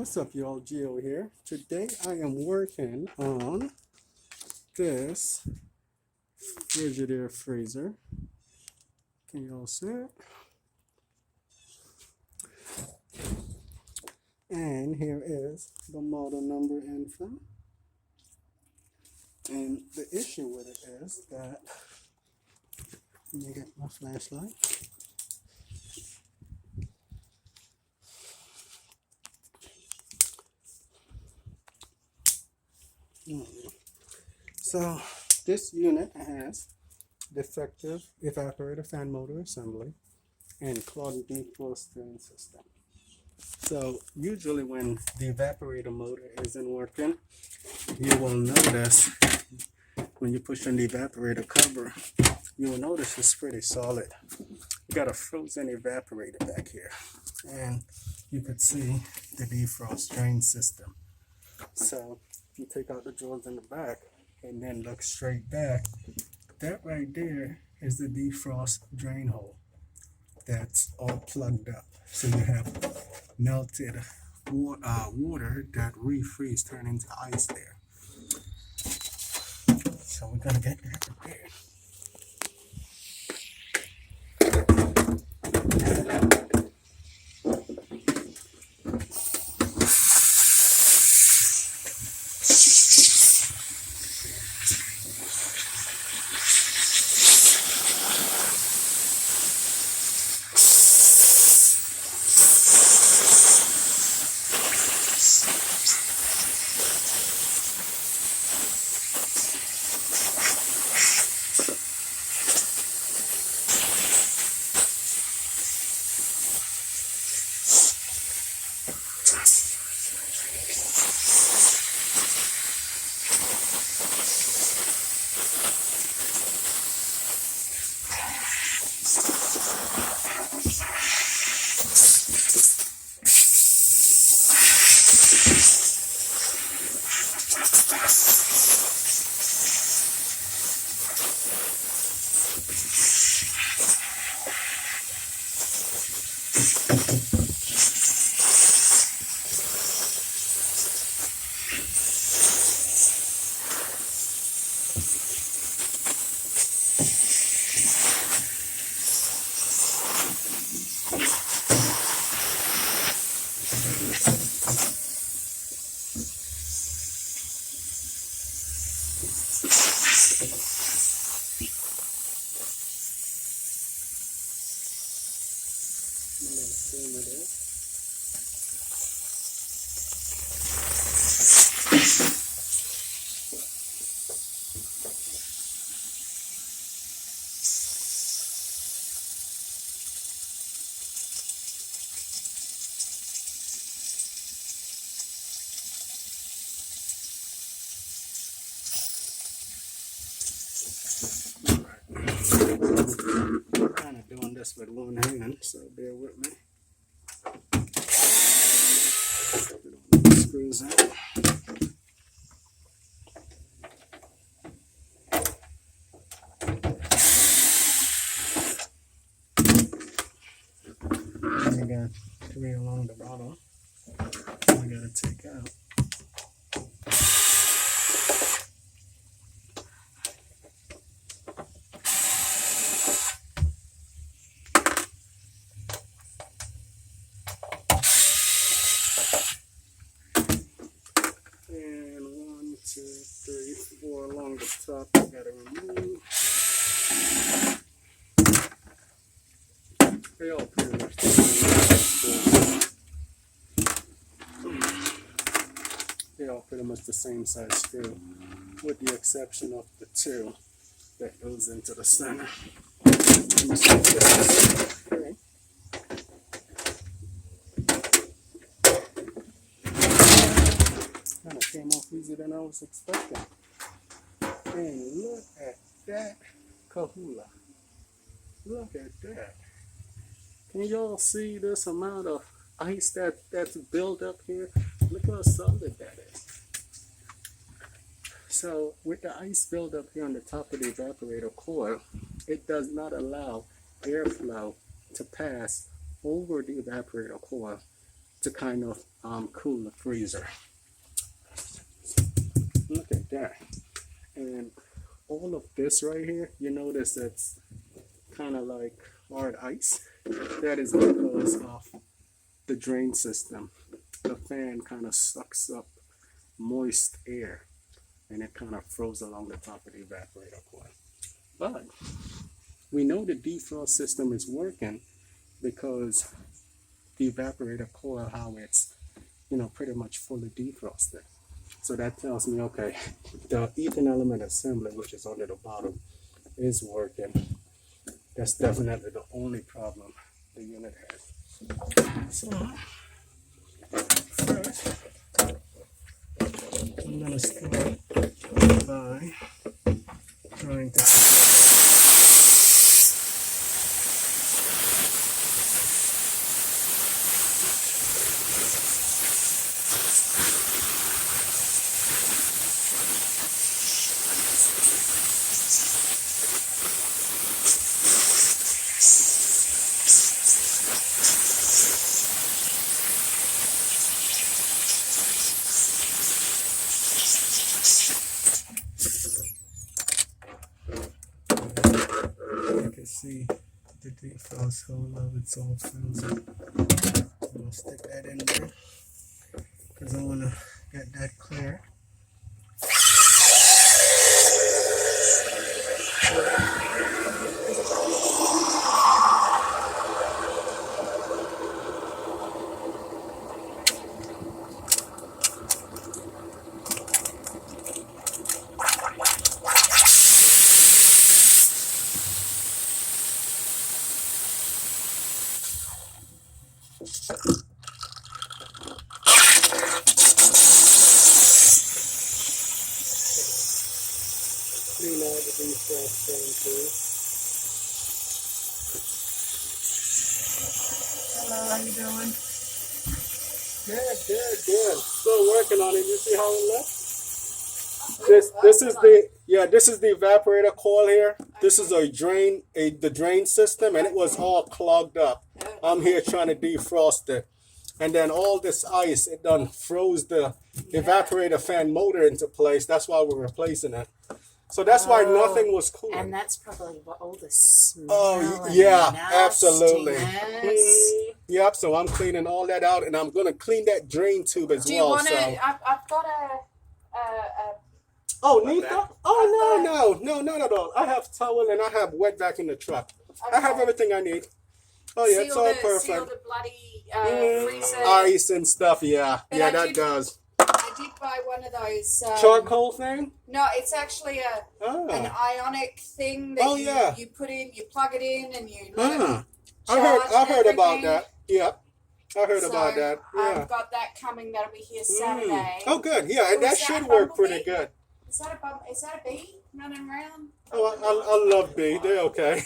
What's up, y'all? Geo here. Today I am working on this Frigidaire freezer. Can y'all see it? And here is the model number info. And the issue with it is that, let me get my flashlight. So this unit has defective evaporator fan motor assembly and clogged defrosting system. So usually when the evaporator motor isn't working, you will notice when you push on the evaporator cover, you will notice it's pretty solid. You got a frozen evaporator back here, and you could see the defrost drain system. So if you take out the drawers in the back and then look straight back, that right there is the defrost drain hole that's all plugged up. So you have melted water that refreeze turned into ice there. So we're gonna get that repaired. I'm kind of doing this with one hand, so bear with me. Put all the screws out. And I got 3 along the bottom. I gotta take out. And 1, 2, 3, 4 along the top. I gotta remove. They all pretty much the same. They all pretty much the same size screw, with the exception of the 2 that goes into the center. Let me see if this is okay. Kind of came off easier than I was expecting. And look at that kahula. Look at that. Can y'all see this amount of ice that's built up here? Look how solid that is. So with the ice buildup here on the top of the evaporator coil, it does not allow airflow to pass over the evaporator coil to kind of cool the freezer. Look at that. And all of this right here, you notice it's kind of like hard ice. That is because of the drain system. The fan kind of sucks up moist air and it kind of froze along the top of the evaporator coil. But we know the defrost system is working because the evaporator coil, how it's, pretty much fully defrosted. So that tells me, okay, the ethane element assembly, which is under the bottom, is working. That's definitely the only problem the unit has. So, first, I'm going to start by trying to see the defrost hole of it's all frozen. I'm gonna stick that in there because I want to get that clear. Clean out the defrost down too. Hello, how you doing? Good. Still working on it. You see how it looks? This is the evaporator coil here. This is the drain system, and it was all clogged up. I'm here trying to defrost it. And then all this ice, it done froze the evaporator fan motor into place. That's why we're replacing it. So that's why nothing was cooling. And that's probably what all the smell. Oh, yeah, absolutely. Yep, so I'm cleaning all that out, and I'm going to clean that drain tube as well. Do you want to? So. I've got Oh, Nita? Oh, no, not at all. I have towel and I have wet vac in the truck. Okay. I have everything I need. Oh, yeah, it's all perfect. Seal the bloody freezer. Ice and stuff, yeah. But yeah, that does. I did buy one of those. Charcoal thing? No, it's actually an ionic thing that you put in, you plug it in and you let it I heard about that. Yeah. I heard about that. Yeah. I've got that coming. That'll be here Saturday. Oh, good. Yeah, and that should work pretty good. Is that a bee running around? Oh, I love bee. They're okay.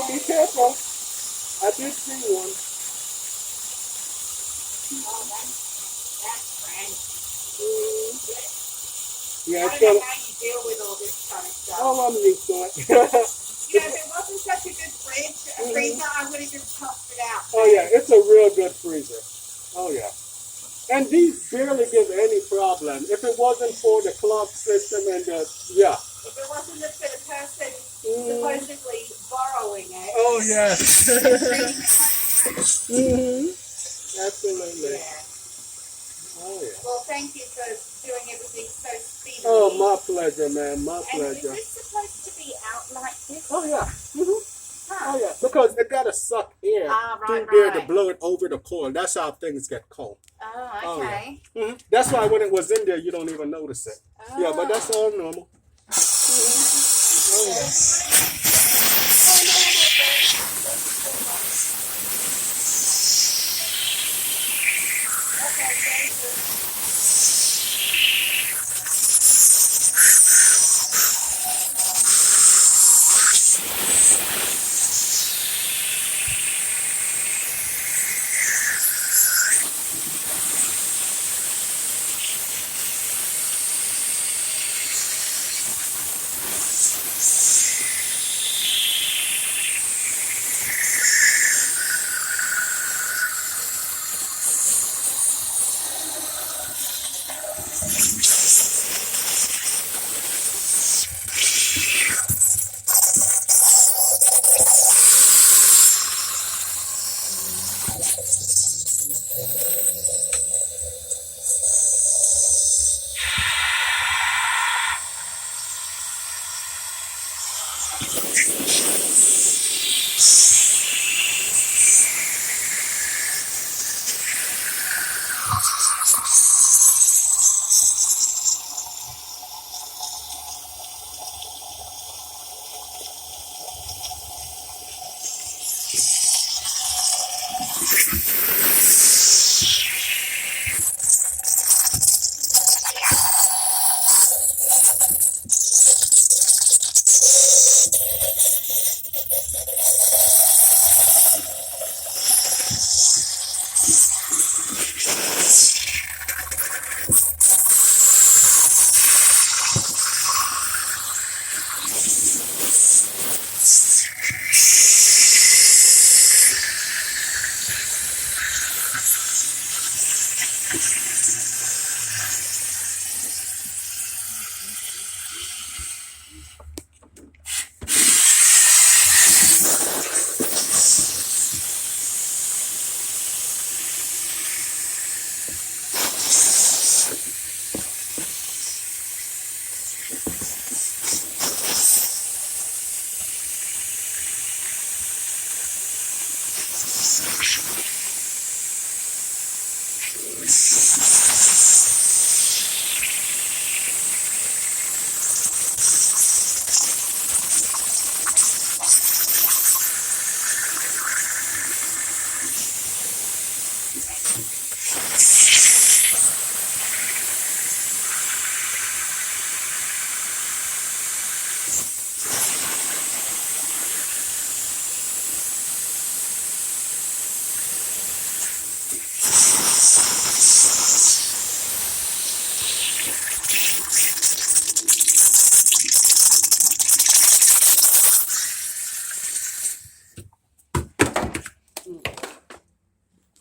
Be careful. I did see one. Oh, that's Frank. Yeah, I don't know how you deal with all this kind of stuff. Oh, I'm used to it. If it wasn't such a good freezer, I would have just tossed it out. Oh, yeah, it's a real good freezer. Oh, yeah. And these barely give any problem. If it wasn't for the clock system and the, If it wasn't for the person supposedly borrowing it. Oh, yes. Absolutely. Yeah. Oh, yeah. Well, thank you for doing everything so speedily. Oh, my pleasure, man. My pleasure. And is this supposed to be out like this? Oh, yeah. Oh, yeah. Because it got to suck air through there to blow it over the coil. That's how things get cold. Oh, okay. Oh, yeah. That's why when it was in there, you don't even notice it. Oh. Yeah, but that's all normal. Oh, yeah.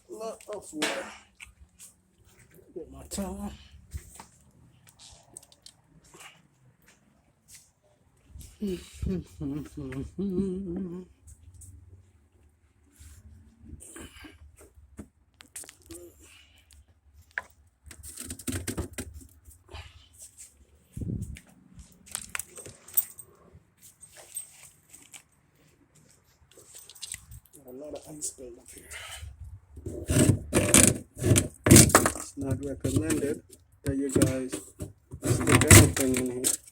Lot of water. Get my towel. Got a lot of ice buildup here. It's not recommended that you guys stick anything in here.